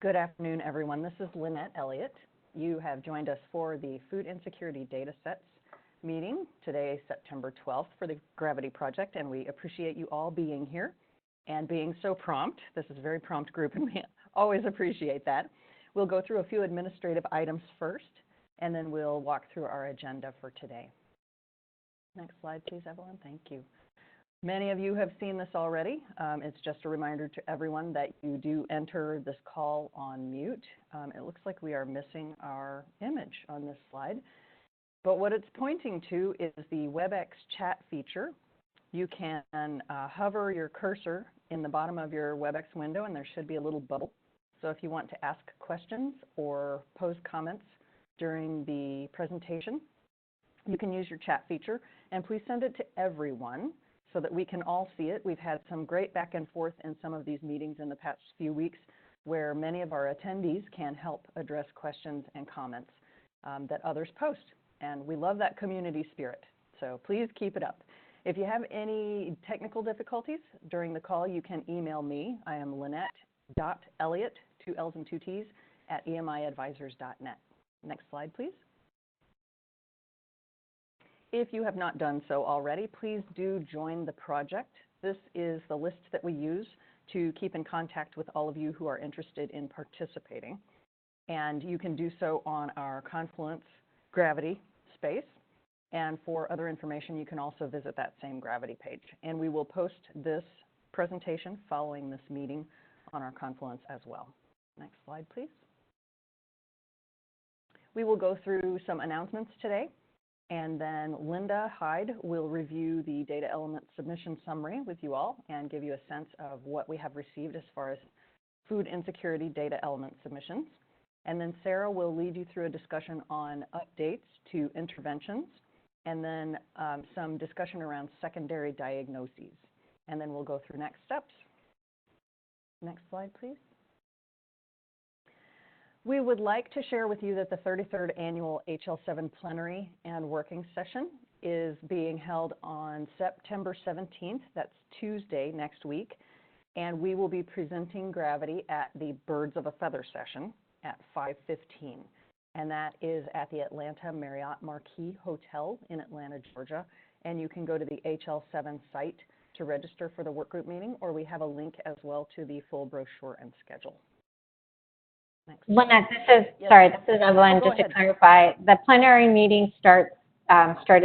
Good afternoon, everyone. This is Lynette Elliott. You have joined us for the Food Insecurity Datasets meeting today, September 12th, for the Gravity Project, and we appreciate you all being here and being so prompt. This is a very prompt group, and we always appreciate that. We'll go through a few administrative items first, and then we'll walk through our agenda for today. Next slide, please, Evelyn. Thank you. Many of you have seen this already. It's just a reminder to everyone that you do enter this call on mute. It looks like we are missing our image on this slide. But what it's pointing to is the WebEx chat feature. You can hover your cursor in the bottom of your WebEx window, and there should be a little bubble. So if you want to ask questions or pose comments during the presentation, you can use your chat feature. And please send it to everyone, so that we can all see it. We've had some great back and forth in some of these meetings in the past few weeks where many of our attendees can help address questions and comments that others post. And we love that community spirit, so please keep it up. If you have any technical difficulties during the call, you can email me. I am Lynette.Elliott, 2 L's and 2 T's, at emiadvisors.net. Next slide, please. If you have not done so already, please do join the project. This is the list that we use to keep in contact with all of you who are interested in participating. And you can do so on our Confluence Gravity space. And for other information, you can also visit that same Gravity page. And we will post this presentation following this meeting on our Confluence as well. Next slide, please. We will go through some announcements today. And then Linda Hyde will review the data element submission summary with you all and give you a sense of what we have received as far as food insecurity data element submissions. And then Sarah will lead you through a discussion on updates to interventions, and then some discussion around secondary diagnoses. And then we'll go through next steps. Next slide, please. We would like to share with you that the 33rd Annual HL7 Plenary and Working Session is being held on September 17th. That's Tuesday next week. And we will be presenting Gravity at the Birds of a Feather session at 5:15. And that is at the Atlanta Marriott Marquis Hotel in Atlanta, Georgia. And you can go to the HL7 site to register for the workgroup meeting, or we have a link as well to the full brochure and schedule. Lynette, this is Evelyn. Just to clarify, the plenary meeting started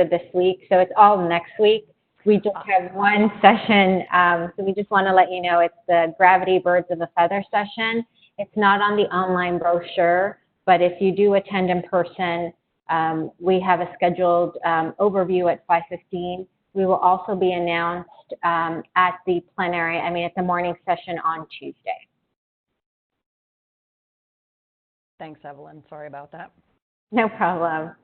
this week, so it's all next week. We just have one session, so we just want to let you know it's the Gravity Birds of a Feather session. It's not on the online brochure, but if you do attend in person, we have a scheduled overview at 5:15. We will also be announced at the plenary, at the morning session on Tuesday. Thanks, Evelyn. Sorry about that. No problem.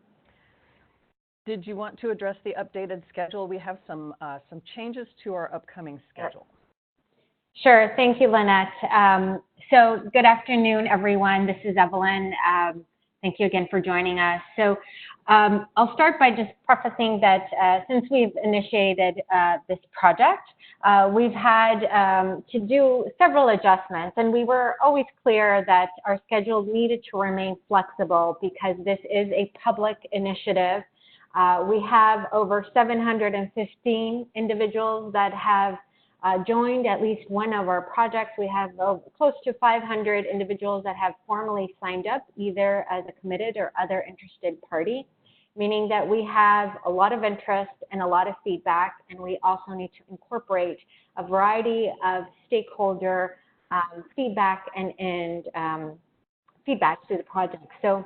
Did you want to address the updated schedule? We have some changes to our upcoming schedule. Sure. Thank you, Lynette. So good afternoon, everyone. This is Evelyn. Thank you again for joining us. So I'll start by just prefacing that since we've initiated this project, we've had to do several adjustments, and we were always clear that our schedule needed to remain flexible because this is a public initiative. We have over 715 individuals that have joined at least one of our projects. We have close to 500 individuals that have formally signed up, either as a committed or other interested party, meaning that we have a lot of interest and a lot of feedback, and we also need to incorporate a variety of stakeholder feedback and feedback to the project. So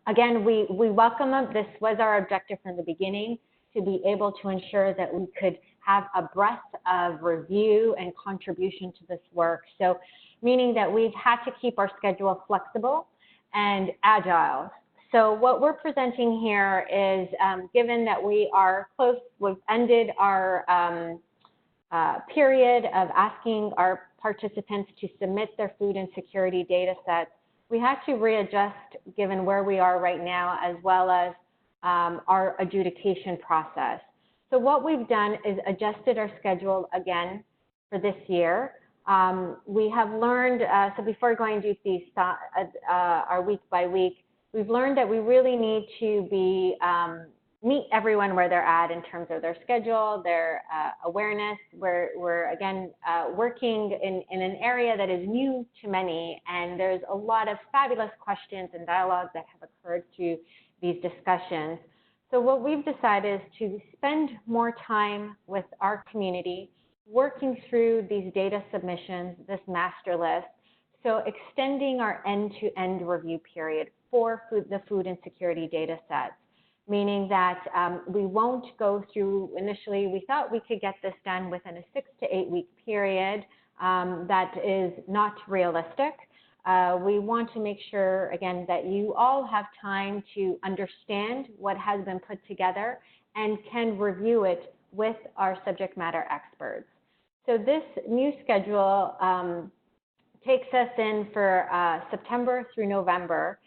again, we welcome them. This was our objective from the beginning, to be able to ensure that we could have a breadth of review and contribution to this work. So meaning that we've had to keep our schedule flexible and agile. So what we're presenting here is, given that we are close, we've ended our period of asking our participants to submit their food insecurity data sets, we had to readjust given where we are right now, as well as our adjudication process. So what we've done is adjusted our schedule again for this year. We have learned, so before going to these our week by week, we've learned that we really need to be meet everyone where they're at in terms of their schedule, their awareness. We're again working in an area that is new to many, and there's a lot of fabulous questions and dialogue that have occurred through these discussions. So what we've decided is to spend more time with our community, working through these data submissions, this master list, so extending our end-to-end review period for the food insecurity data sets, meaning that we won't go through, initially we thought we could get this done within a 6 to 8 week period. That is not realistic. We want to make sure, again, that you all have time to understand what has been put together and can review it with our subject matter experts. So this new schedule takes us in for September through November.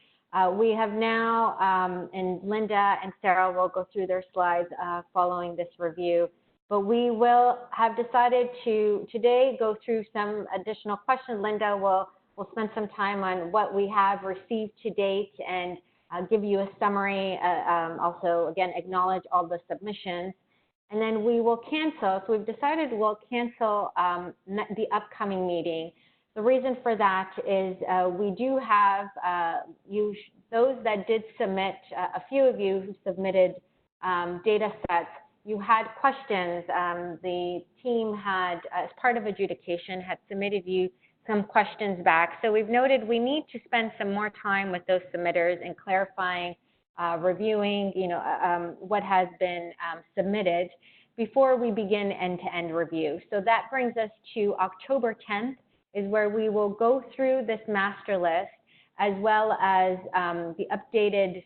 We have now, and Linda and Sarah will go through their slides following this review, but we will have decided to today go through some additional questions. Linda will spend some time on what we have received to date and give you a summary, also again acknowledge all the submissions. And then we will cancel, so we've decided we'll cancel the upcoming meeting. The reason for that is we do have those that did submit, a few of you who submitted data sets, you had questions. The team had, as part of adjudication, had submitted you some questions back. So we've noted we need to spend some more time with those submitters and clarifying, reviewing, what has been submitted before we begin end-to-end review. So that brings us to October 10th is where we will go through this master list as well as the updated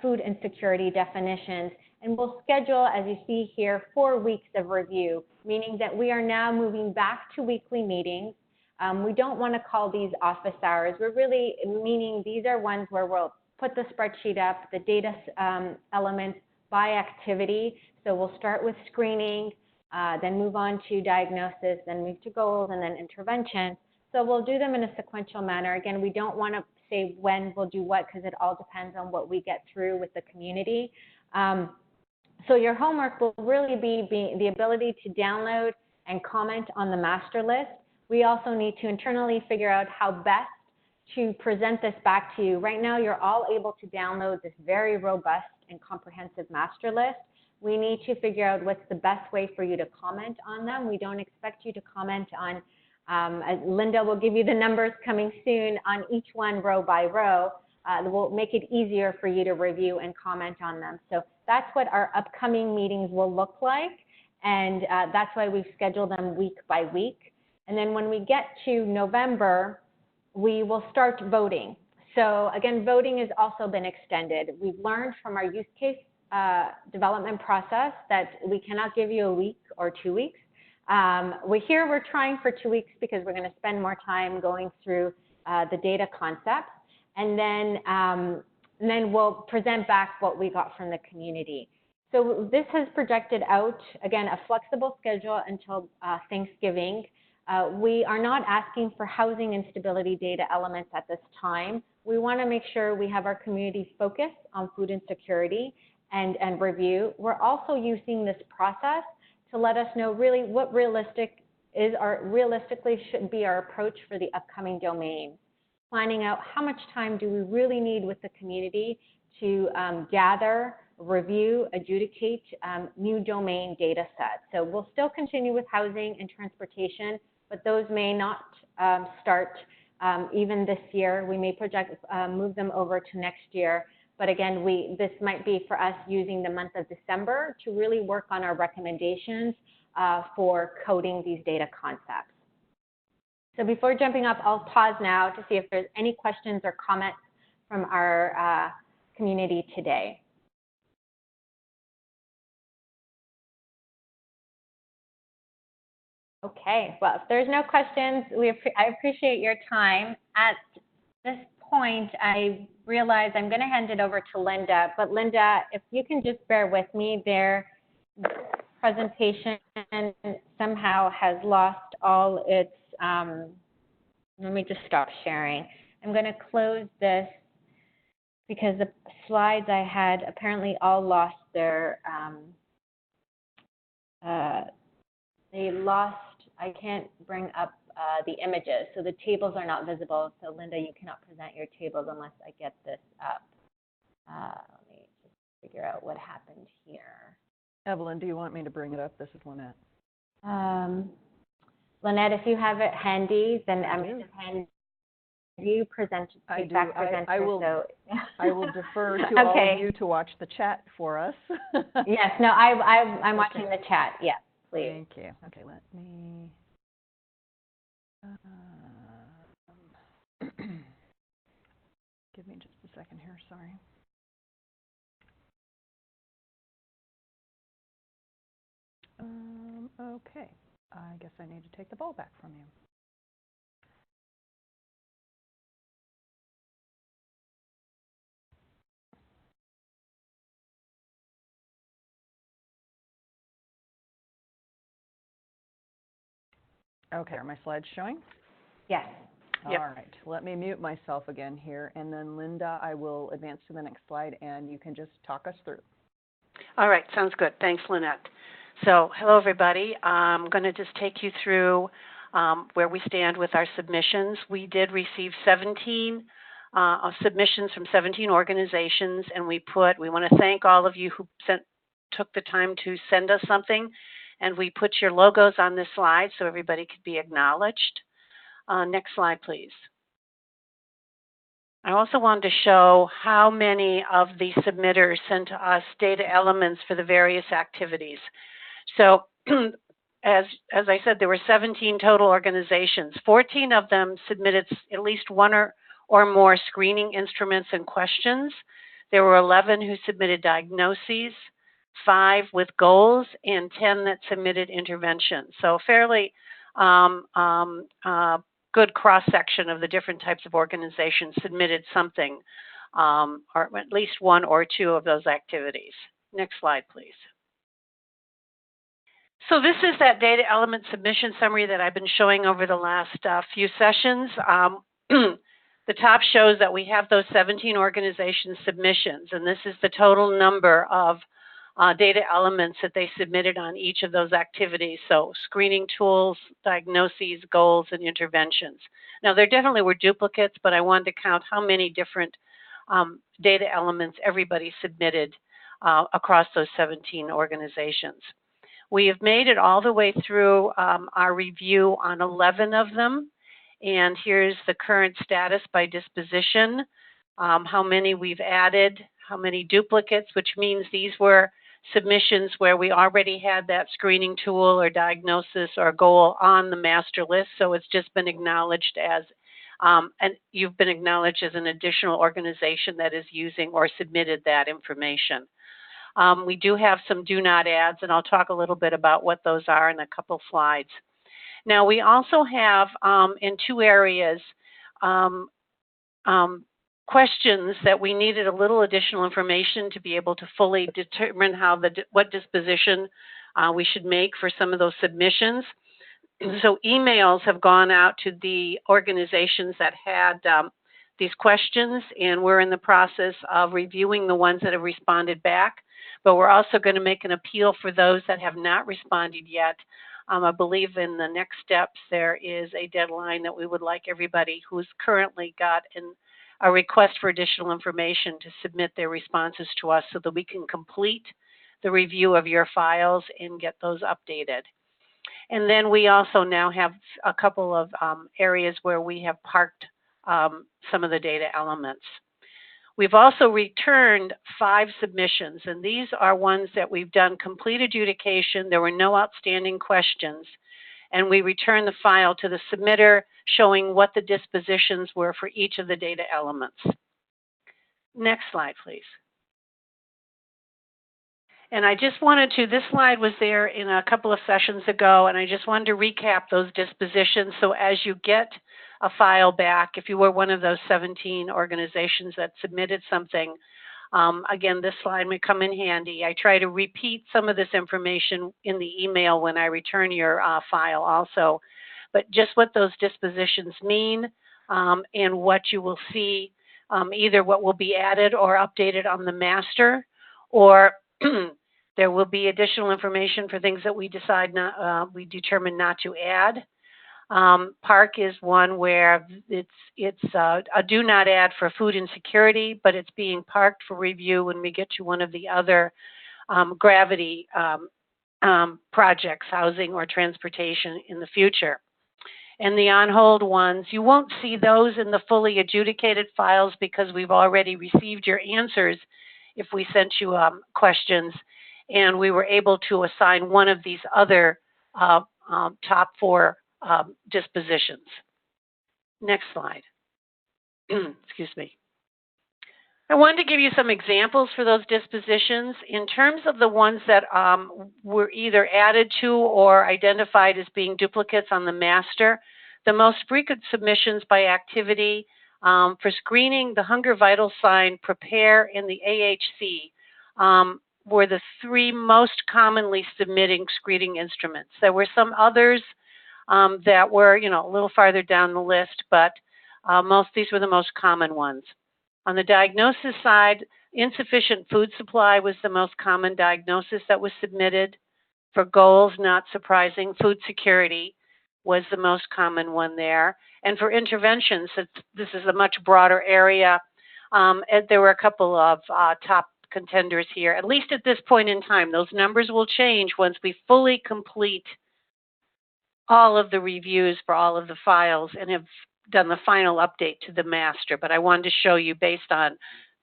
food insecurity definitions. And we'll schedule, as you see here, 4 weeks of review, meaning that we are now moving back to weekly meetings. We don't want to call these office hours. We're really meaning these are ones where we'll put the spreadsheet up, the data elements by activity. So we'll start with screening, then move on to diagnosis, then move to goals, and then intervention. So we'll do them in a sequential manner. Again, we don't want to say when we'll do what because it all depends on what we get through with the community. So your homework will really be the ability to download and comment on the master list. We also need to internally figure out how best to present this back to you. Right now, you're all able to download this very robust and comprehensive master list. We need to figure out what's the best way for you to comment on them. We don't expect you to comment on, Linda will give you the numbers coming soon on each one row by row. We'll make it easier for you to review and comment on them. So that's what our upcoming meetings will look like, and that's why we've scheduled them week by week. And then when we get to November, we will start voting. So again, voting has also been extended. We've learned from our use case development process that we cannot give you a week or 2 weeks. We're trying for 2 weeks because we're going to spend more time going through the data concepts, and then we'll present back what we got from the community. So this has projected out, again, a flexible schedule until Thanksgiving. We are not asking for housing instability data elements at this time. We want to make sure we have our community focus on food insecurity and review. We're also using this process to let us know really what realistically should be our approach for the upcoming domains. Finding out how much time do we really need with the community to gather, review, adjudicate new domain data sets. So we'll still continue with housing and transportation, but those may not start even this year. We may project move them over to next year. But again, this might be for us using the month of December to really work on our recommendations for coding these data concepts. So before jumping up, I'll pause now to see if there's any questions or comments from our community today. Okay, well, if there's no questions, I appreciate your time. At this point, I realize I'm going to hand it over to Linda, but Linda, if you can just bear with me, their presentation somehow has lost all its, let me just stop sharing. I'm going to close this because the slides I had apparently all lost their, they lost, I can't bring up the images, so the tables are not visible. So Linda, you cannot present your tables unless I get this up. Let me just figure out what happened here. Evelyn, do you want me to bring it up? This is Lynette. Lynette, if you have it handy, then I'm going to hand you present. I do. Presenter, I will. So. I will defer to all of you to watch the chat for us. Yes. No. I'm watching the chat. Yes, please. Thank you. Okay. Let me. Give me just a second here. Sorry. Okay. I guess I need to take the ball back from you. Okay, are my slides showing? Yes. All right, let me mute myself again here, and then Linda, I will advance to the next slide, and you can just talk us through. All right, sounds good. Thanks, Lynette. So, hello, everybody. I'm going to just take you through where we stand with our submissions. We did receive 17 submissions from 17 organizations, and we want to thank all of you who took the time to send us something, and we put your logos on this slide so everybody could be acknowledged. Next slide, please. I also wanted to show how many of the submitters sent to us data elements for the various activities. So as I said, there were 17 total organizations. 14 of them submitted at least one or more screening instruments and questions. There were 11 who submitted diagnoses, 5 with goals, and 10 that submitted interventions. So fairly good cross-section of the different types of organizations submitted something, or at least one or two of those activities. Next slide, please. So this is that data element submission summary that I've been showing over the last few sessions. The top shows that we have those 17 organization submissions, and this is the total number of data elements that they submitted on each of those activities. So screening tools, diagnoses, goals, and interventions. Now there definitely were duplicates, but I wanted to count how many different data elements everybody submitted across those 17 organizations. We have made it all the way through our review on 11 of them, and here's the current status by disposition, how many we've added, how many duplicates, which means these were submissions where we already had that screening tool or diagnosis or goal on the master list, so it's just been acknowledged as, and you've been acknowledged as an additional organization that is using or submitted that information. We do have some do not adds, and I'll talk a little bit about what those are in a couple slides. Now we also have in two areas questions that we needed a little additional information to be able to fully determine what disposition we should make for some of those submissions. So emails have gone out to the organizations that had these questions, and we're in the process of reviewing the ones that have responded back, but we're also going to make an appeal for those that have not responded yet. I believe in the next steps there is a deadline that we would like everybody who's currently got a request for additional information to submit their responses to us so that we can complete the review of your files and get those updated. And then we also now have a couple of areas where we have parked some of the data elements. We've also returned 5 submissions, and these are ones that we've done complete adjudication. There were no outstanding questions, and we returned the file to the submitter showing what the dispositions were for each of the data elements. Next slide, please. And I just wanted to, this slide was there in a couple of sessions ago, and I just wanted to recap those dispositions. So as you get a file back, if you were one of those 17 organizations that submitted something, again, this slide may come in handy. I try to repeat some of this information in the email when I return your file also. but just what those dispositions mean and what you will see, either what will be added or updated on the master, or there will be additional information for things that we we determine not to add. Park is one where it's a do not add for food insecurity, but it's being parked for review when we get to one of the other gravity projects, housing or transportation in the future. And the on-hold ones, you won't see those in the fully adjudicated files because we've already received your answers if we sent you questions, and we were able to assign one of these other top 4 dispositions. Next slide. Excuse me. I wanted to give you some examples for those dispositions. In terms of the ones that were either added to or identified as being duplicates on the master, the most frequent submissions by activity for screening, the Hunger Vital Sign, Prepare, and the AHC were the 3 most commonly submitting screening instruments. There were some others that were, a little farther down the list, but these were the most common ones. On the diagnosis side, insufficient food supply was the most common diagnosis that was submitted. For goals, not surprising, food security was the most common one there. And for interventions, this is a much broader area, there were a couple of top contenders here, at least at this point in time. Those numbers will change once we fully complete all of the reviews for all of the files and have done the final update to the master, but I wanted to show you based on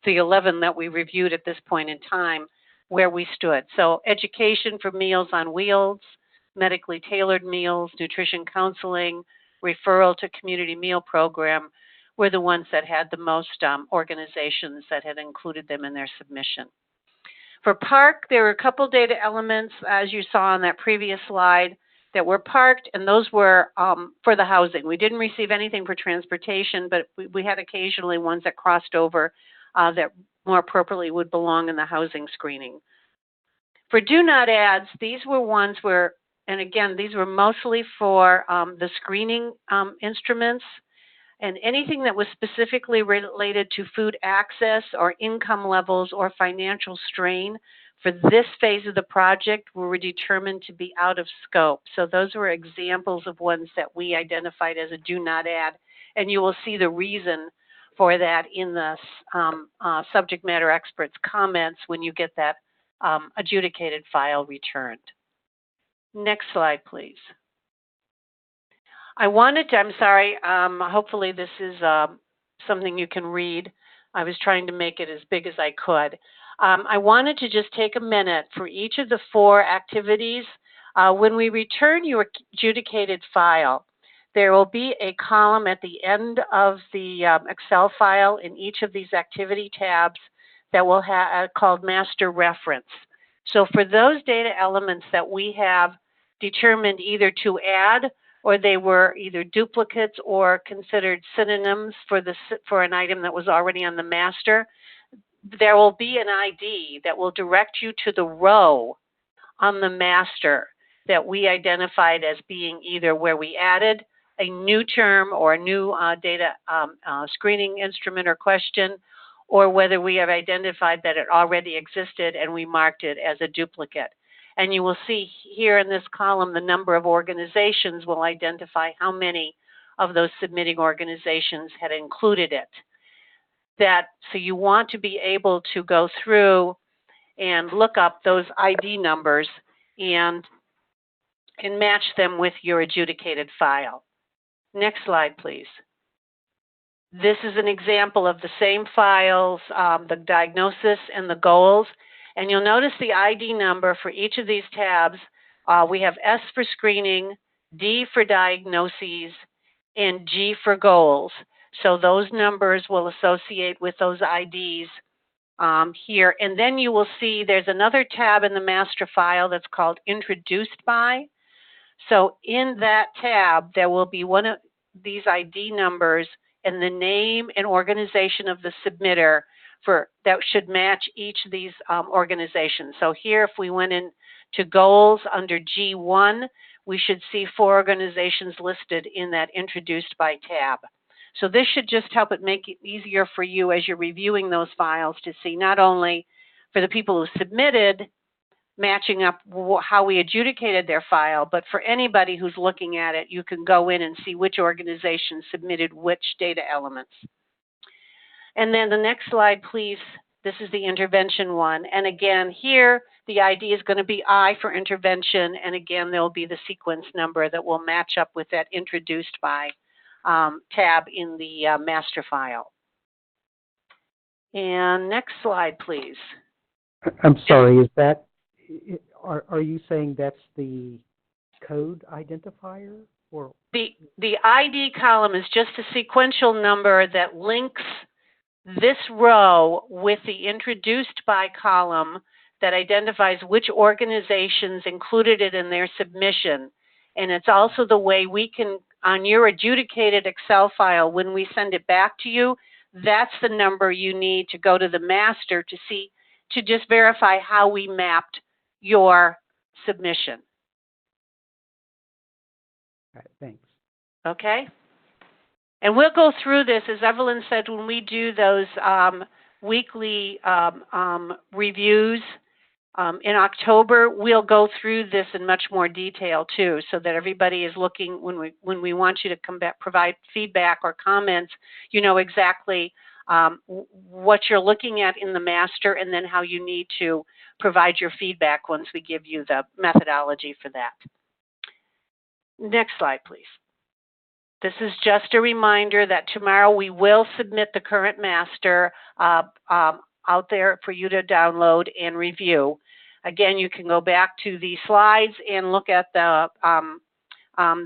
the 11 that we reviewed at this point in time where we stood. So education for Meals on Wheels, medically tailored meals, nutrition counseling, referral to community meal program were the ones that had the most organizations that had included them in their submission. For Park, there were a couple data elements, as you saw on that previous slide, that were parked, and those were for the housing. We didn't receive anything for transportation, but we had occasionally ones that crossed over that more appropriately would belong in the housing screening. For do not adds, these were ones where, and again, these were mostly for the screening instruments, and anything that was specifically related to food access or income levels or financial strain for this phase of the project were determined to be out of scope. So those were examples of ones that we identified as a do not add, and you will see the reason for that in the subject matter experts' comments when you get that adjudicated file returned. Next slide, please. I'm sorry, hopefully this is something you can read. I was trying to make it as big as I could. I wanted to just take a minute for each of the 4 activities. When we return your adjudicated file, there will be a column at the end of the Excel file in each of these activity tabs that will have called Master Reference. So for those data elements that we have determined either to add or they were either duplicates or considered synonyms for an item that was already on the master, there will be an ID that will direct you to the row on the master that we identified as being either where we added a new term or a new data screening instrument or question, or whether we have identified that it already existed and we marked it as a duplicate. And you will see here in this column the number of organizations will identify how many of those submitting organizations had included it. So you want to be able to go through and look up those ID numbers and match them with your adjudicated file. Next slide, please. This is an example of the same files, the diagnosis and the goals. And you'll notice the ID number for each of these tabs. We have S for screening, D for diagnoses, and G for goals. So those numbers will associate with those IDs here. And then you will see there's another tab in the master file that's called Introduced By. So in that tab, there will be one of these ID numbers and the name and organization of the submitter that should match each of these organizations. So here, if we went into goals under G1, we should see 4 organizations listed in that Introduced By tab. So this should just help it make it easier for you as you're reviewing those files to see not only for the people who submitted, matching up how we adjudicated their file, but for anybody who's looking at it, you can go in and see which organization submitted which data elements. And then the next slide, please. This is the intervention one. And again, here, the ID is going to be I for intervention. And again, there will be the sequence number that will match up with that Introduced By tab in the master file. And next slide, please. I'm sorry, is that, are you saying that's the code identifier? Or the ID column is just a sequential number that links this row with the Introduced By column that identifies which organizations included it in their submission. And it's also the way we can, on your adjudicated Excel file, when we send it back to you, that's the number you need to go to the master to see, to just verify how we mapped your submission. All right, thanks. Okay? And we'll go through this, as Evelyn said, when we do those weekly reviews in October, we'll go through this in much more detail too, so that everybody is looking, when we want you to come back, provide feedback or comments, you know exactly what you're looking at in the master, and then how you need to provide your feedback once we give you the methodology for that. Next slide, please. This is just a reminder that tomorrow we will submit the current master out there for you to download and review. Again, you can go back to the slides and look at the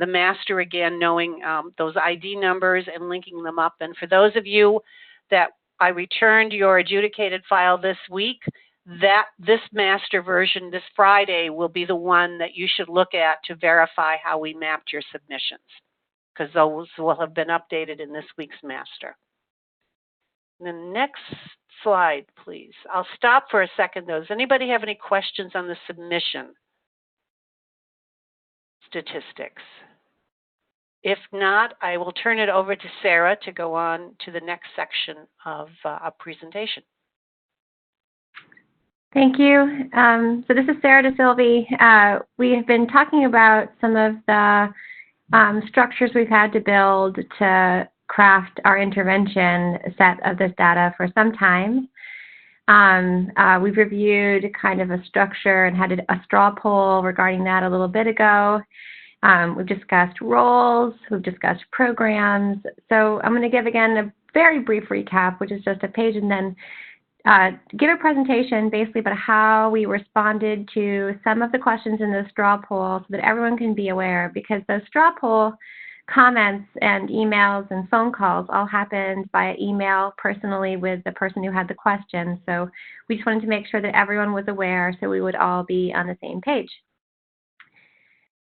master again, knowing those ID numbers and linking them up. And for those of you that I returned your adjudicated file this week, this master version this Friday will be the one that you should look at to verify how we mapped your submissions, because those will have been updated in this week's master. And the next slide, please. I'll stop for a second, though. Does anybody have any questions on the submission statistics? If not, I will turn it over to Sarah to go on to the next section of a presentation. Thank you. So this is Sarah DeSilvi. We have been talking about some of the structures we've had to build to craft our intervention set of this data for some time. We've reviewed kind of a structure and had a straw poll regarding that a little bit ago. We've discussed roles, we've discussed programs. So I'm going to give again a very brief recap, which is just a page, and then give a presentation basically about how we responded to some of the questions in the straw poll so that everyone can be aware, because those straw poll comments and emails and phone calls all happened via email personally with the person who had the question. So we just wanted to make sure that everyone was aware so we would all be on the same page.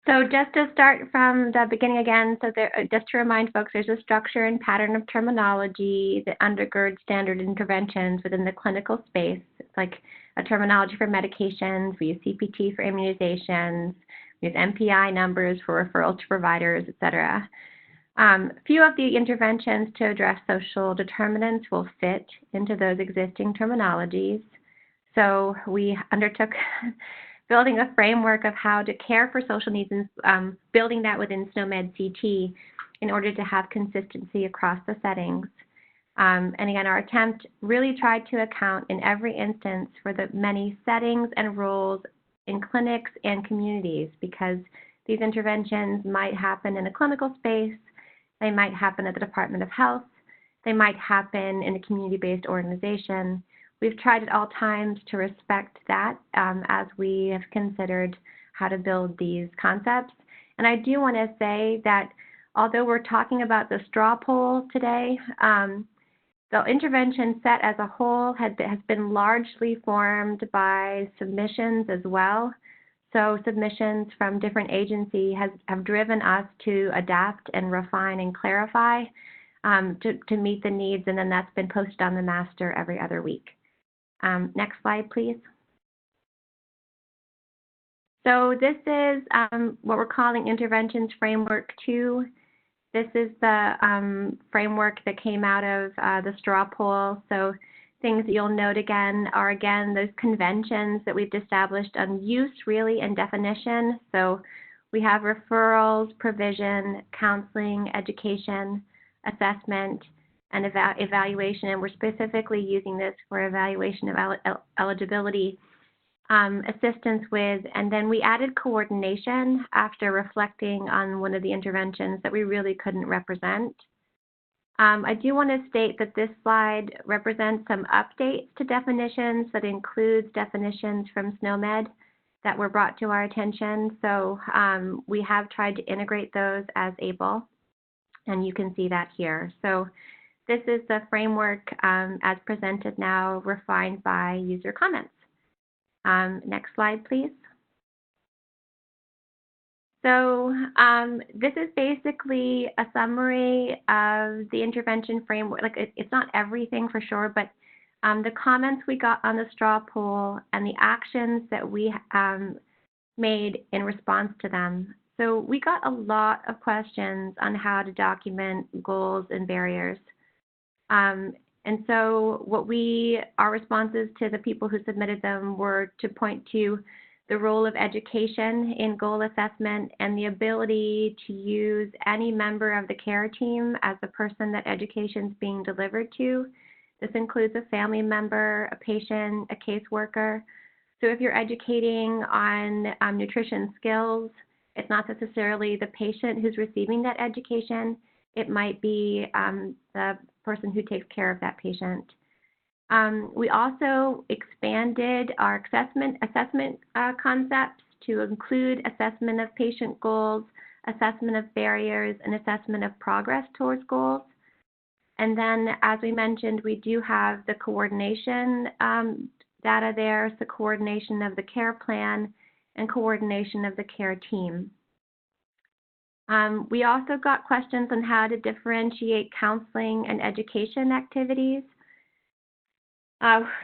So just to start from the beginning again, so just to remind folks, there's a structure and pattern of terminology that undergirds standard interventions within the clinical space. It's like a terminology for medications, we use CPT for immunizations, we use MPI numbers for referral to providers, et cetera. A few of the interventions to address social determinants will fit into those existing terminologies. So we undertook building a framework of how to care for social needs and building that within SNOMED CT in order to have consistency across the settings. And again, our attempt really tried to account in every instance for the many settings and roles in clinics and communities, because these interventions might happen in a clinical space, they might happen at the Department of Health, they might happen in a community-based organization. We've tried at all times to respect that as we have considered how to build these concepts. And I do want to say that although we're talking about the straw poll today, the intervention set as a whole has been largely formed by submissions as well. So submissions from different agencies have driven us to adapt and refine and clarify to meet the needs, and then that's been posted on the master every other week. Next slide, please. So this is what we're calling Interventions Framework 2. This is the framework that came out of the straw poll. So things that you'll note again are, again, those conventions that we've established on use, really, and definition. So we have referrals, provision, counseling, education, assessment, and evaluation. And we're specifically using this for evaluation of eligibility, assistance with, and then we added coordination after reflecting on one of the interventions that we really couldn't represent. I do want to state that this slide represents some updates to definitions that includes definitions from SNOMED that were brought to our attention. So we have tried to integrate those as able, and you can see that here. So this is the framework as presented now, refined by user comments. Next slide, please. So this is basically a summary of the intervention framework. Like it's not everything for sure, but the comments we got on the straw poll and the actions that we made in response to them. So we got a lot of questions on how to document goals and barriers. And so our responses to the people who submitted them were to point to the role of education in goal assessment and the ability to use any member of the care team as the person that education is being delivered to. This includes a family member, a patient, a caseworker. So if you're educating on nutrition skills, it's not necessarily the patient who's receiving that education. It might be the person who takes care of that patient. We also expanded our assessment concepts to include assessment of patient goals, assessment of barriers, and assessment of progress towards goals. And then, as we mentioned, we do have the coordination data there, so coordination of the care plan and coordination of the care team. We also got questions on how to differentiate counseling and education activities.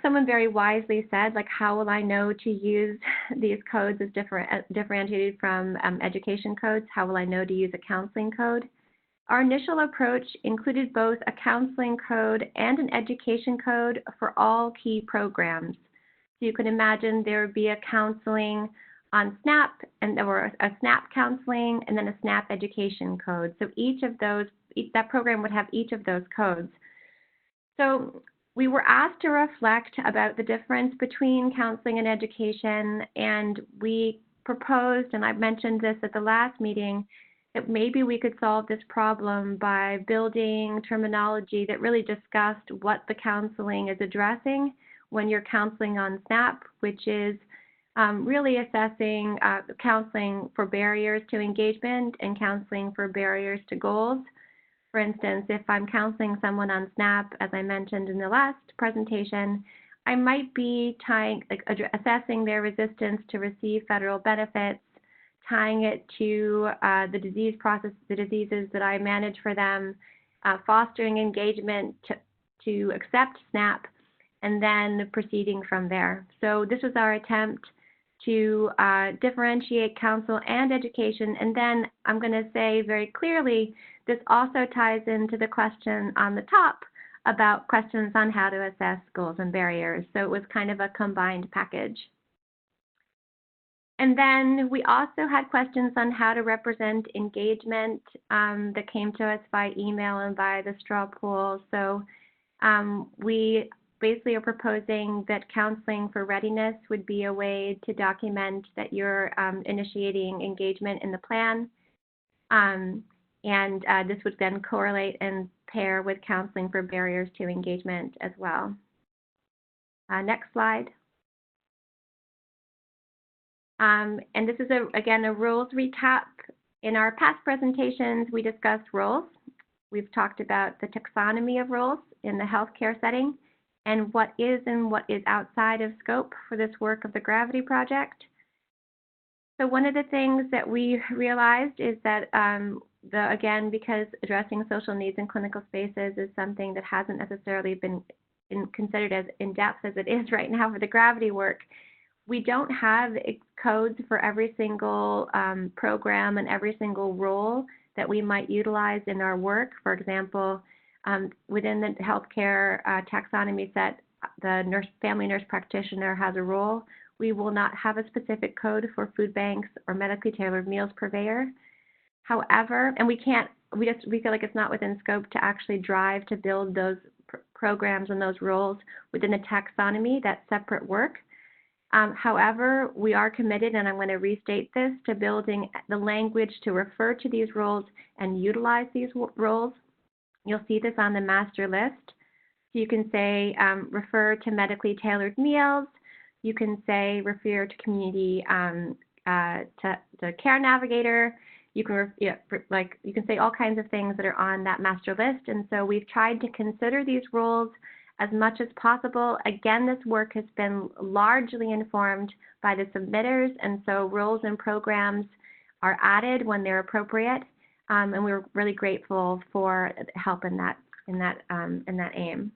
Someone very wisely said, like, how will I know to use these codes as differentiated from education codes? How will I know to use a counseling code? Our initial approach included both a counseling code and an education code for all key programs. So you can imagine there would be a counseling on SNAP, and there were a SNAP counseling and then a SNAP education code. So each of those, that program would have each of those codes. So we were asked to reflect about the difference between counseling and education, and we proposed, and I mentioned this at the last meeting, that maybe we could solve this problem by building terminology that really discussed what the counseling is addressing when you're counseling on SNAP, which is really assessing counseling for barriers to engagement and counseling for barriers to goals. For instance, if I'm counseling someone on SNAP, as I mentioned in the last presentation, I might be assessing their resistance to receive federal benefits, tying it to the disease process, the diseases that I manage for them, fostering engagement to accept SNAP, and then proceeding from there. So this was our attempt to differentiate counsel and education. And then I'm going to say very clearly, this also ties into the question on the top about questions on how to assess goals and barriers. So it was kind of a combined package. And then we also had questions on how to represent engagement that came to us by email and by the straw poll. So we basically are proposing that counseling for readiness would be a way to document that you're initiating engagement in the plan. And this would then correlate and pair with counseling for barriers to engagement as well. Next slide. And this is, again, a roles recap. In our past presentations, we discussed roles. We've talked about the taxonomy of roles in the healthcare setting and what is outside of scope for this work of the Gravity Project. So one of the things that we realized is that, again, because addressing social needs in clinical spaces is something that hasn't necessarily been considered as in-depth as it is right now for the Gravity work, We don't have codes for every single program and every single role that we might utilize in our work. For example, within the healthcare taxonomy set, the family nurse practitioner has a role. We will not have a specific code for food banks or medically tailored meals purveyor. However, and we feel like it's not within scope to actually drive to build those programs and those roles within the taxonomy. That's separate work. However, we are committed, and I'm going to restate this, to building the language to refer to these roles and utilize these roles. You'll see this on the master list. You can say refer to medically tailored meals. You can say refer to community to care navigator. You can you can say all kinds of things that are on that master list. And so we've tried to consider these roles as much as possible. Again, this work has been largely informed by the submitters, and so roles and programs are added when they're appropriate. And we're really grateful for help in that aim.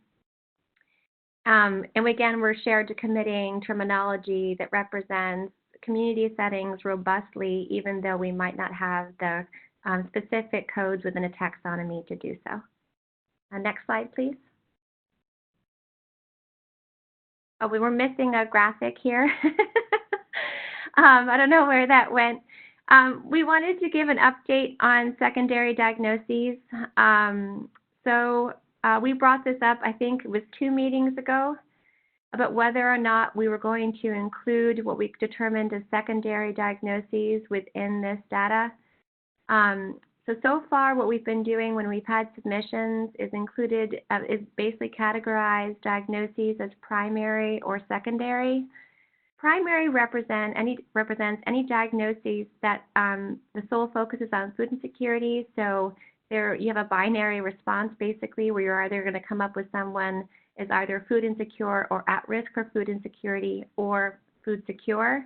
And again, we're shared to committing terminology that represents community settings robustly, even though we might not have the specific codes within a taxonomy to do so. Next slide, please. Oh, we were missing a graphic here. I don't know where that went. We wanted to give an update on secondary diagnoses. We brought this up, I think it was 2 meetings ago, about whether or not we were going to include what we determined as secondary diagnoses within this data. So far what we've been doing when we've had submissions is basically categorized diagnoses as primary or secondary. Primary represents any diagnoses that the sole focus is on food insecurity. So you have a binary response basically, where you're either going to come up with someone is either food insecure or at risk for food insecurity or food secure.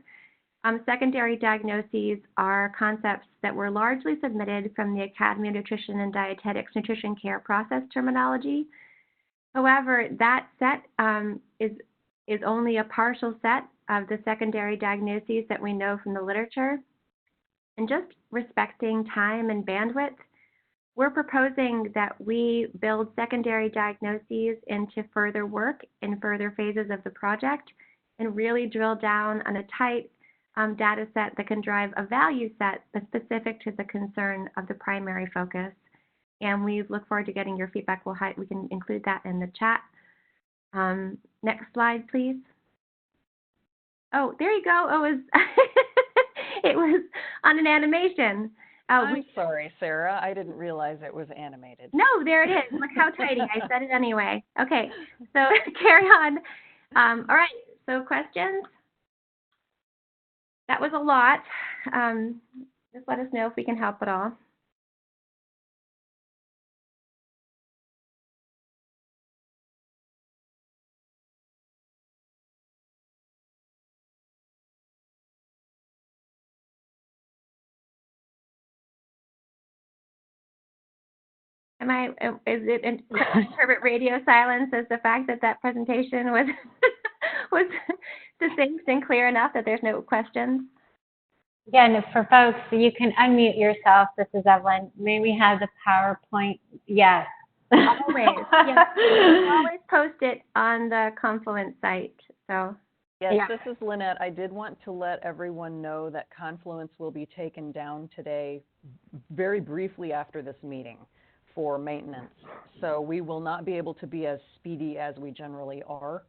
Secondary diagnoses are concepts that were largely submitted from the Academy of Nutrition and Dietetics nutrition care process terminology. However, that set is only a partial set of the secondary diagnoses that we know from the literature. And just respecting time and bandwidth, we're proposing that we build secondary diagnoses into further work in further phases of the project and really drill down on a tight data set that can drive a value set that's specific to the concern of the primary focus. And we look forward to getting your feedback. We can include that in the chat. Next slide, please. Oh, there you go. It was, it was on an animation. I'm sorry, Sarah. I didn't realize it was animated. No, there it is. Look how tidy. I said it anyway. Okay, so carry on. All right, so questions? That was a lot. Just let us know if we can help at all. Is it interpret radio silence as the fact that presentation was was succinct and clear enough that there's no questions? Again, for folks, you can unmute yourself. This is Evelyn. May we have the PowerPoint? Yes. Always. Yes. Always post it on the Confluence site. So. Yes, yeah. This is Lynette. I did want to let everyone know that Confluence will be taken down today very briefly after this meeting for maintenance. So we will not be able to be as speedy as we generally are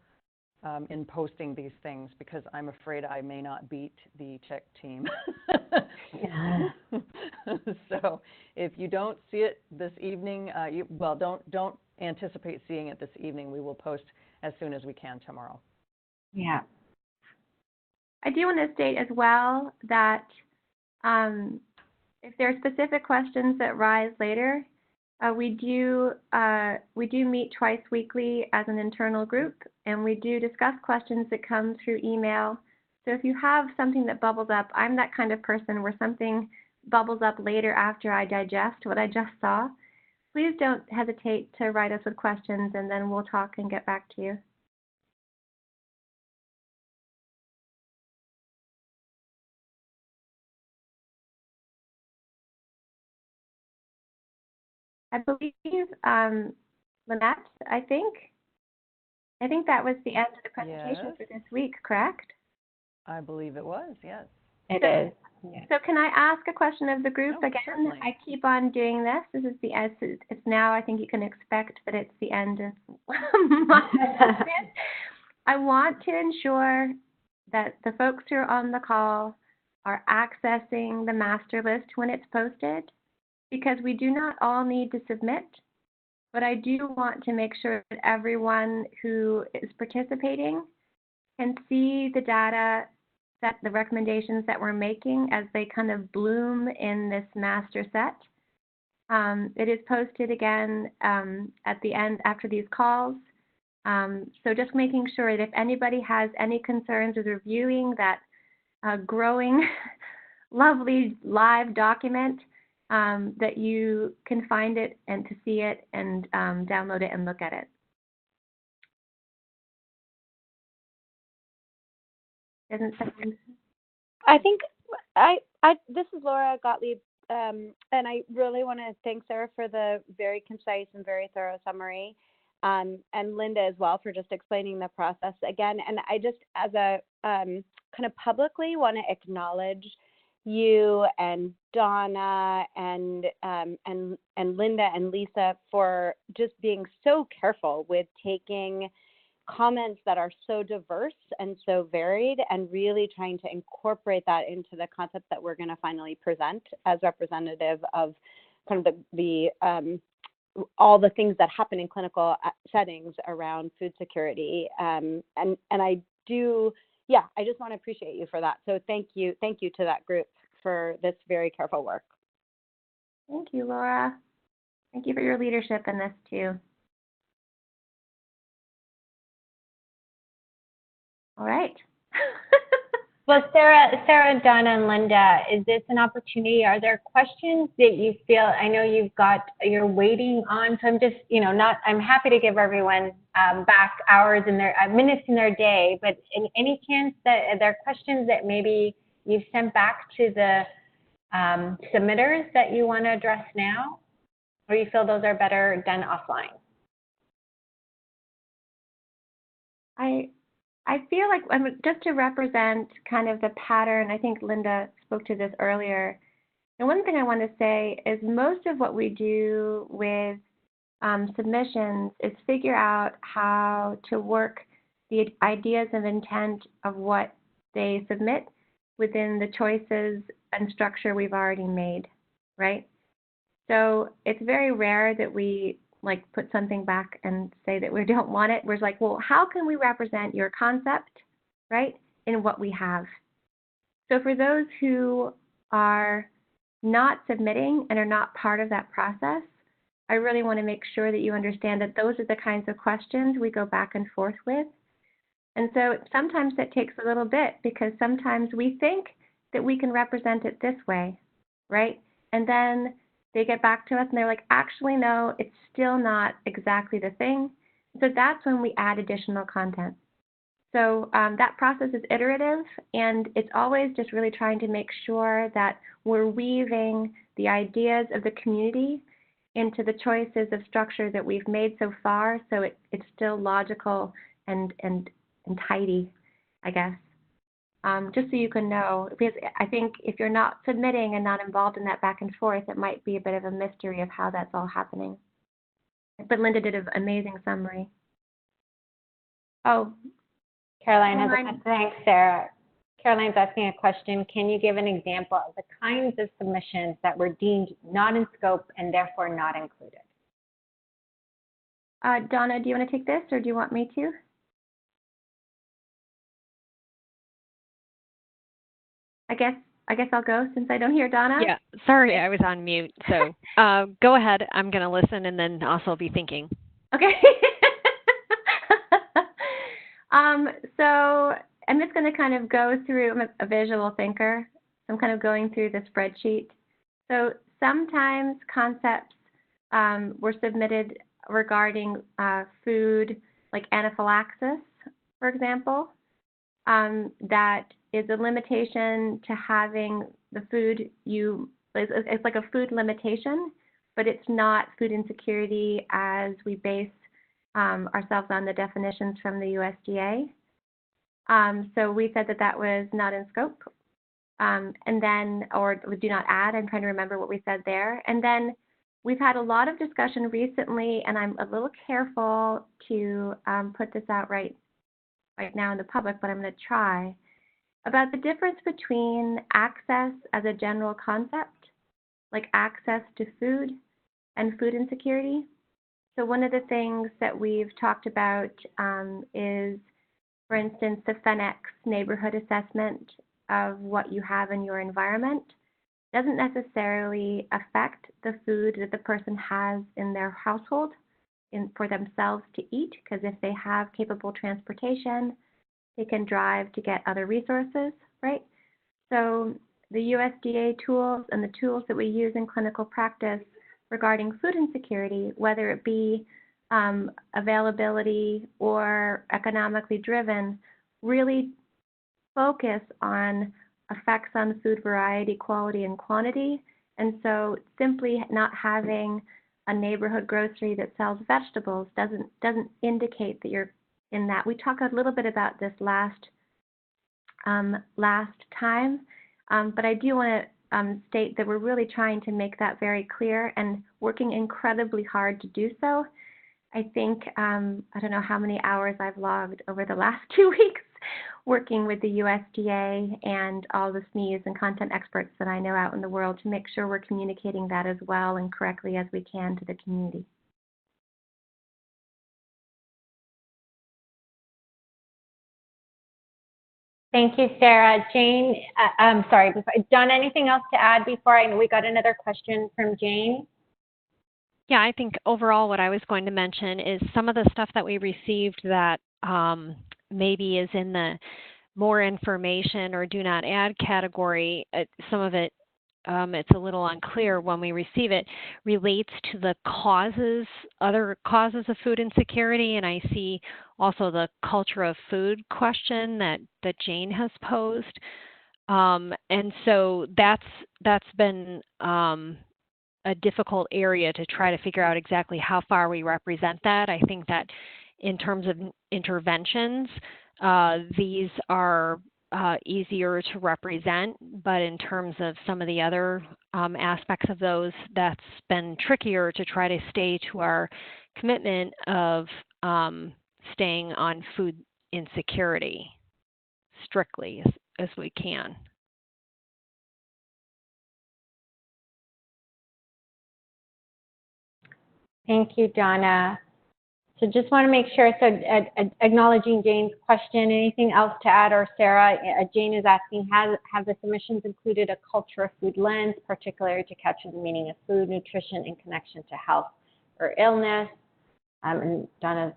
in posting these things, because I'm afraid I may not beat the tech team. So if you don't see it this evening, don't anticipate seeing it this evening. We will post as soon as we can tomorrow. Yeah. I do want to state as well that if there are specific questions that rise later, we do meet twice weekly as an internal group, and we do discuss questions that come through email. So if you have something that bubbles up, I'm that kind of person where something bubbles up later after I digest what I just saw, please don't hesitate to write us with questions, and then we'll talk and get back to you. I believe, Lynette, I think that was the end of the presentation Yes. for this week, correct? I believe it was, yes. It is. Yeah. So can I ask a question of the group Oh, again? certainly. I keep on doing this. This is the end. It's now, I think you can expect that it's the end of my segment. I want to ensure that the folks who are on the call are accessing the master list when it's posted, because we do not all need to submit, but I do want to make sure that everyone who is participating can see the data, that the recommendations that we're making as they kind of bloom in this master set. It is posted again at the end after these calls. So just making sure that if anybody has any concerns with reviewing that growing, lovely live document, that you can find it and to see it and download it and look at it. Doesn't sound... I think this is Laura Gottlieb, and I really want to thank Sarah for the very concise and very thorough summary, and Linda as well for just explaining the process again. And I just, as a kind of publicly, want to acknowledge you and Donna and Linda and Lisa for just being so careful with taking comments that are so diverse and so varied and really trying to incorporate that into the concept that we're going to finally present as representative of kind of the all the things that happen in clinical settings around food security. And I do, yeah, I just want to appreciate you for that. So thank you to that group for this very careful work. Thank you, Laura. Thank you for your leadership in this too. All right. Well, Sarah, Donna, and Linda, is this an opportunity? Are there questions that you feel, I know you're waiting on, so I'm just, I'm happy to give everyone back hours in their, minutes in their day, but any chance that there are questions that maybe you've sent back to the submitters that you want to address now, or you feel those are better done offline? I feel like, just to represent kind of the pattern, I think Linda spoke to this earlier. And one thing I want to say is most of what we do with submissions is figure out how to work the ideas of intent of what they submit within the choices and structure we've already made, right? So it's very rare that we put something back and say that we don't want it. We're like, well, how can we represent your concept, right, in what we have? So for those who are not submitting and are not part of that process, I really want to make sure that you understand that those are the kinds of questions we go back and forth with. And so sometimes that takes a little bit, because sometimes we think that we can represent it this way, right? And then they get back to us and they're like, actually, no, it's still not exactly the thing. So that's when we add additional content. So that process is iterative, and it's always just really trying to make sure that we're weaving the ideas of the community into the choices of structure that we've made so far, so it's still logical and tidy, I guess. Just so you can know, because I think if you're not submitting and not involved in that back and forth, it might be a bit of a mystery of how that's all happening. But Linda did an amazing summary. Oh, Caroline, thanks, Sarah. Caroline's asking a question. Can you give an example of the kinds of submissions that were deemed not in scope and therefore not included? Donna, do you want to take this, or do you want me to? I guess I'll go since I don't hear Donna. Yeah, sorry, I was on mute. So go ahead. I'm going to listen and then also be thinking. Okay. So I'm just going to kind of go through, I'm a visual thinker, so I'm kind of going through the spreadsheet. So sometimes concepts were submitted regarding food, like anaphylaxis, for example, that is a limitation to having the food it's like a food limitation but it's not food insecurity as we base ourselves on the definitions from the USDA. So we said that that was not in scope. And then, or do not add, I'm trying to remember what we said there. And then we've had a lot of discussion recently, and I'm a little careful to put this out right now in the public, but I'm going to try, about the difference between access as a general concept, like access to food, and food insecurity. So one of the things that we've talked about is, for instance, the FENEX neighborhood assessment of what you have in your environment doesn't necessarily affect the food that the person has in their household for themselves to eat, because if they have capable transportation, they can drive to get other resources, right? So the USDA tools and the tools that we use in clinical practice regarding food insecurity, whether it be availability or economically driven, really focus on effects on food variety, quality, and quantity. And so simply not having a neighborhood grocery that sells vegetables doesn't indicate that you're in that. We talked a little bit about this last time, but I do want to state that we're really trying to make that very clear and working incredibly hard to do so. I think, I don't know how many hours I've logged over the last 2 weeks working with the USDA and all the SMEs and content experts that I know out in the world to make sure we're communicating that as well and correctly as we can to the community. Thank you, Sarah. Jane, I'm sorry, Donna, anything else to add before we got another question from Jane? Yeah, I think overall what I was going to mention is some of the stuff that we received that maybe is in the more information or do not add category. Some of it, it's a little unclear when we receive it, relates to the causes, other causes of food insecurity. And I see also the culture of food question that Jane has posed. And so that's been a difficult area to try to figure out exactly how far we represent that. I think that in terms of interventions, these are easier to represent, but in terms of some of the other aspects of those, that's been trickier to try to stay to our commitment of staying on food insecurity strictly as we can. Thank you, Donna. So just want to make sure, so acknowledging Jane's question, anything else to add? Or Sarah, Jane is asking, have the submissions included a culture of food lens, particularly to capture the meaning of food, nutrition, in connection to health or illness? And Donna's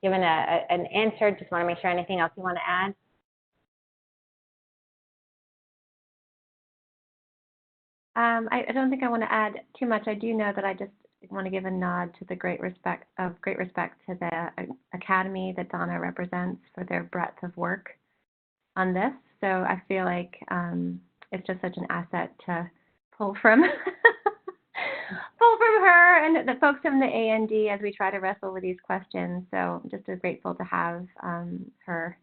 given an answer. Just want to make sure, anything else you want to add? I don't think I want to add too much. I do know that I just want to give a nod to the great respect to the Academy that Donna represents for their breadth of work on this. So I feel like it's just such an asset to pull from her and the folks from the A&D as we try to wrestle with these questions. So I'm just grateful to have her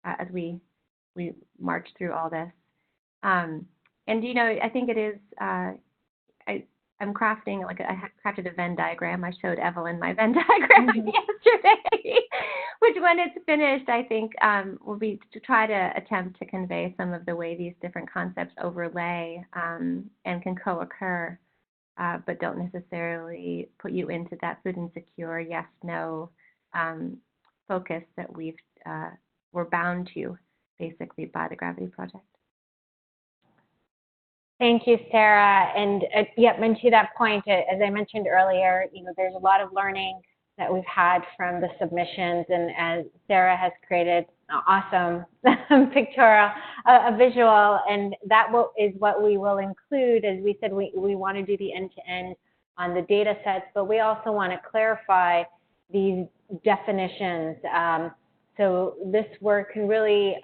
as we march through all this. And, you know, I think it is, I'm crafting, like I crafted a Venn diagram. I showed Evelyn my Venn diagram yesterday, which when it's finished, I think will be to try to attempt to convey some of the way these different concepts overlay and can co-occur, but don't necessarily put you into that food insecure, yes, no focus that we're bound to basically by the Gravity Project. Thank you, Sarah. And and to that point, as I mentioned earlier, you know, there's a lot of learning that we've had from the submissions, and as Sarah has created an awesome pictorial, a visual, and that is what we will include. As we said, we want to do the end-to-end on the data sets, but we also want to clarify these definitions. So this work can really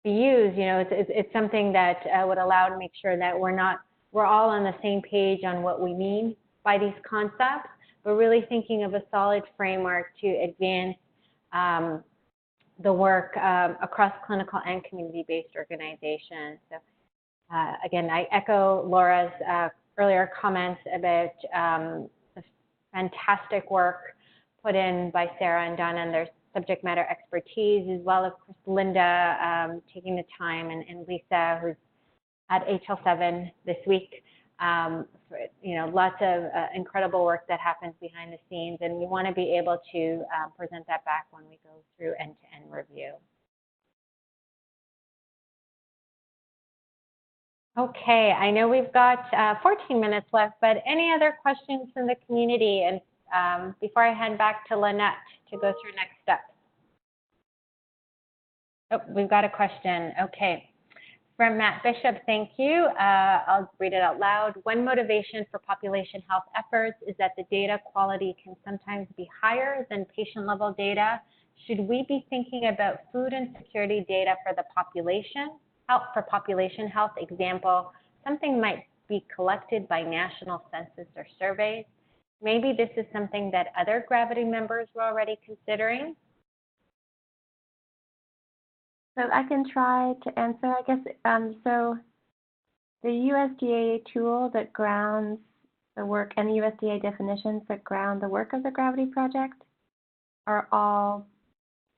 be used, you know, it's something that would allow to make sure that we're not we're all on the same page on what we mean by these concepts, but really thinking of a solid framework to advance the work across clinical and community-based organizations. So, again, I echo Laura's earlier comments about the fantastic work put in by Sarah and Donna and their subject matter expertise, as well as Linda taking the time, and Lisa, who's at HL7 this week. Lots of incredible work that happens behind the scenes, and we want to be able to present that back when we go through end-to-end review. Okay, I know we've got 14 minutes left, but any other questions from the community? And before I hand back to Lynette to go through next steps. Oh, we've got a question. Okay. From Matt Bishop, thank you. I'll read it out loud. One motivation for population health efforts is that the data quality can sometimes be higher than patient-level data. Should we be thinking about food insecurity data for the population health? Example, something might be collected by national census or surveys. Maybe this is something that other Gravity members were already considering. So I can try to answer, I guess. So the USDA tool that grounds the work and the USDA definitions that ground the work of the Gravity Project are all,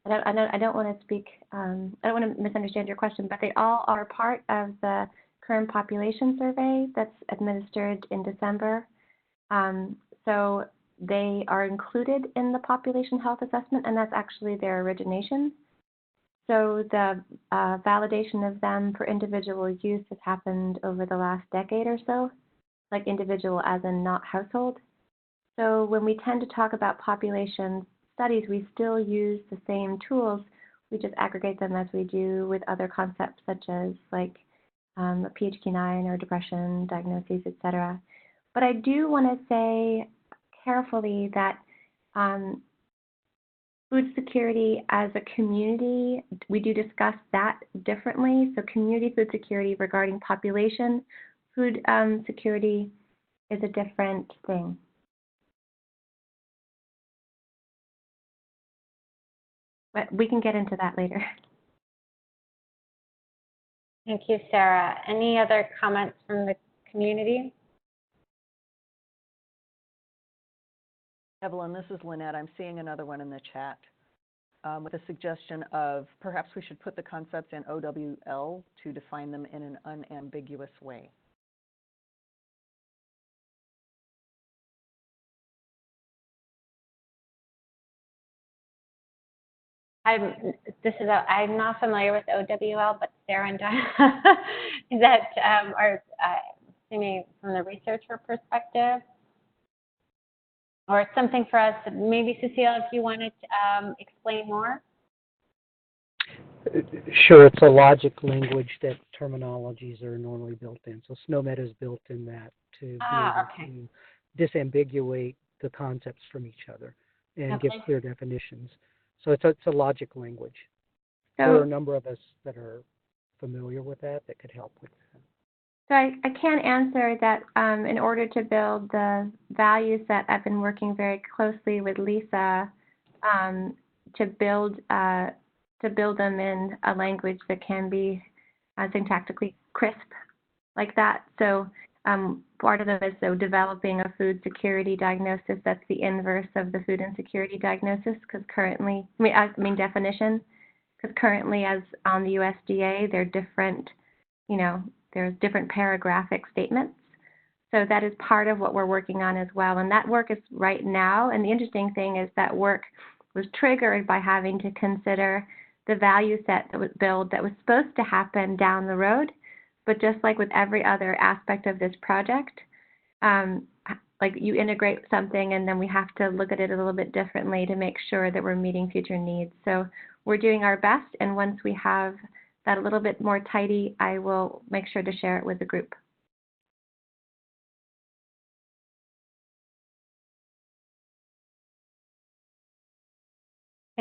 I don't want to speak, I don't want to misunderstand your question, but they all are part of the current population survey that's administered in December. So they are included in the population health assessment, and that's actually their origination. So the validation of them for individual use has happened over the last decade or so, like individual as in not household. So when we tend to talk about population studies, we still use the same tools. We just aggregate them as we do with other concepts such as like PHQ-9 or depression, diagnoses, etc. But I do want to say carefully that food security as a community, we do discuss that differently. So community food security regarding population food security is a different thing. But we can get into that later. Thank you, Sarah. Any other comments from the community? Evelyn, this is Lynette. I'm seeing another one in the chat with a suggestion of perhaps we should put the concepts in OWL to define them in an unambiguous way. I'm not familiar with OWL, but Sarah and Donna, is that are assuming from the researcher perspective, or something for us? Maybe Cecile, if you wanted to explain more. Sure, it's a logic language that terminologies are normally built in. So SNOMED is built in that to be able to disambiguate the concepts from each other and give clear definitions. So it's a logic language. So there are a number of us that are familiar with that could help with that. So I can answer that in order to build the value set, I've been working very closely with Lisa to build them in a language that can be syntactically crisp like that. So part of them is developing a food security diagnosis. That's the inverse of the food insecurity diagnosis, because currently, definition, because currently as on the USDA, they're different, there's different paragraphic statements. So that is part of what we're working on as well. And that work is right now. And the interesting thing is that work was triggered by having to consider the value set that was built that was supposed to happen down the road. But just like with every other aspect of this project, like you integrate something and then we have to look at it a little bit differently to make sure that we're meeting future needs. So we're doing our best, and once we have that a little bit more tidy, I will make sure to share it with the group.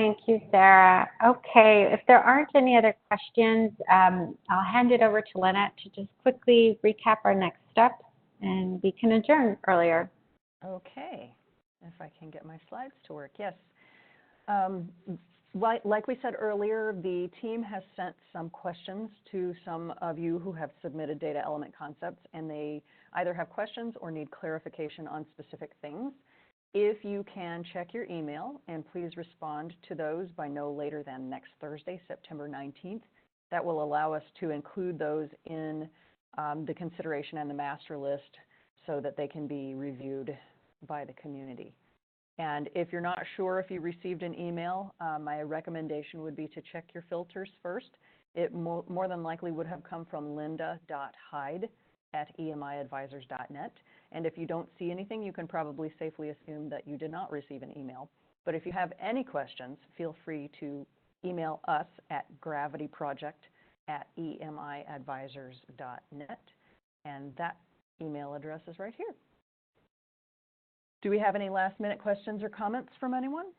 Thank you, Sarah. Okay, if there aren't any other questions, I'll hand it over to Lynette to just quickly recap our next steps, and we can adjourn earlier. Okay, if I can get my slides to work, yes. Like we said earlier, the team has sent some questions to some of you who have submitted data element concepts, and they either have questions or need clarification on specific things. If you can check your email, and please respond to those by no later than next Thursday, September 19th, that will allow us to include those in the consideration and the master list so that they can be reviewed by the community. And if you're not sure if you received an email, my recommendation would be to check your filters first. It more than likely would have come from linda.hyde@emiadvisors.net. And if you don't see anything, you can probably safely assume that you did not receive an email. But if you have any questions, feel free to email us at gravityproject@emiadvisors.net. And that email address is right here. Do we have any last-minute questions or comments from anyone?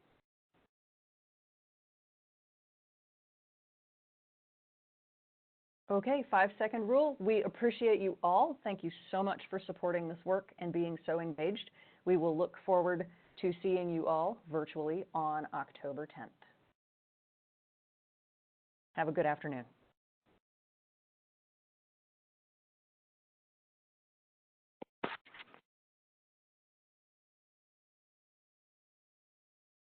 Okay, 5-second rule. We appreciate you all. Thank you so much for supporting this work and being so engaged. We will look forward to seeing you all virtually on October 10th. Have a good afternoon.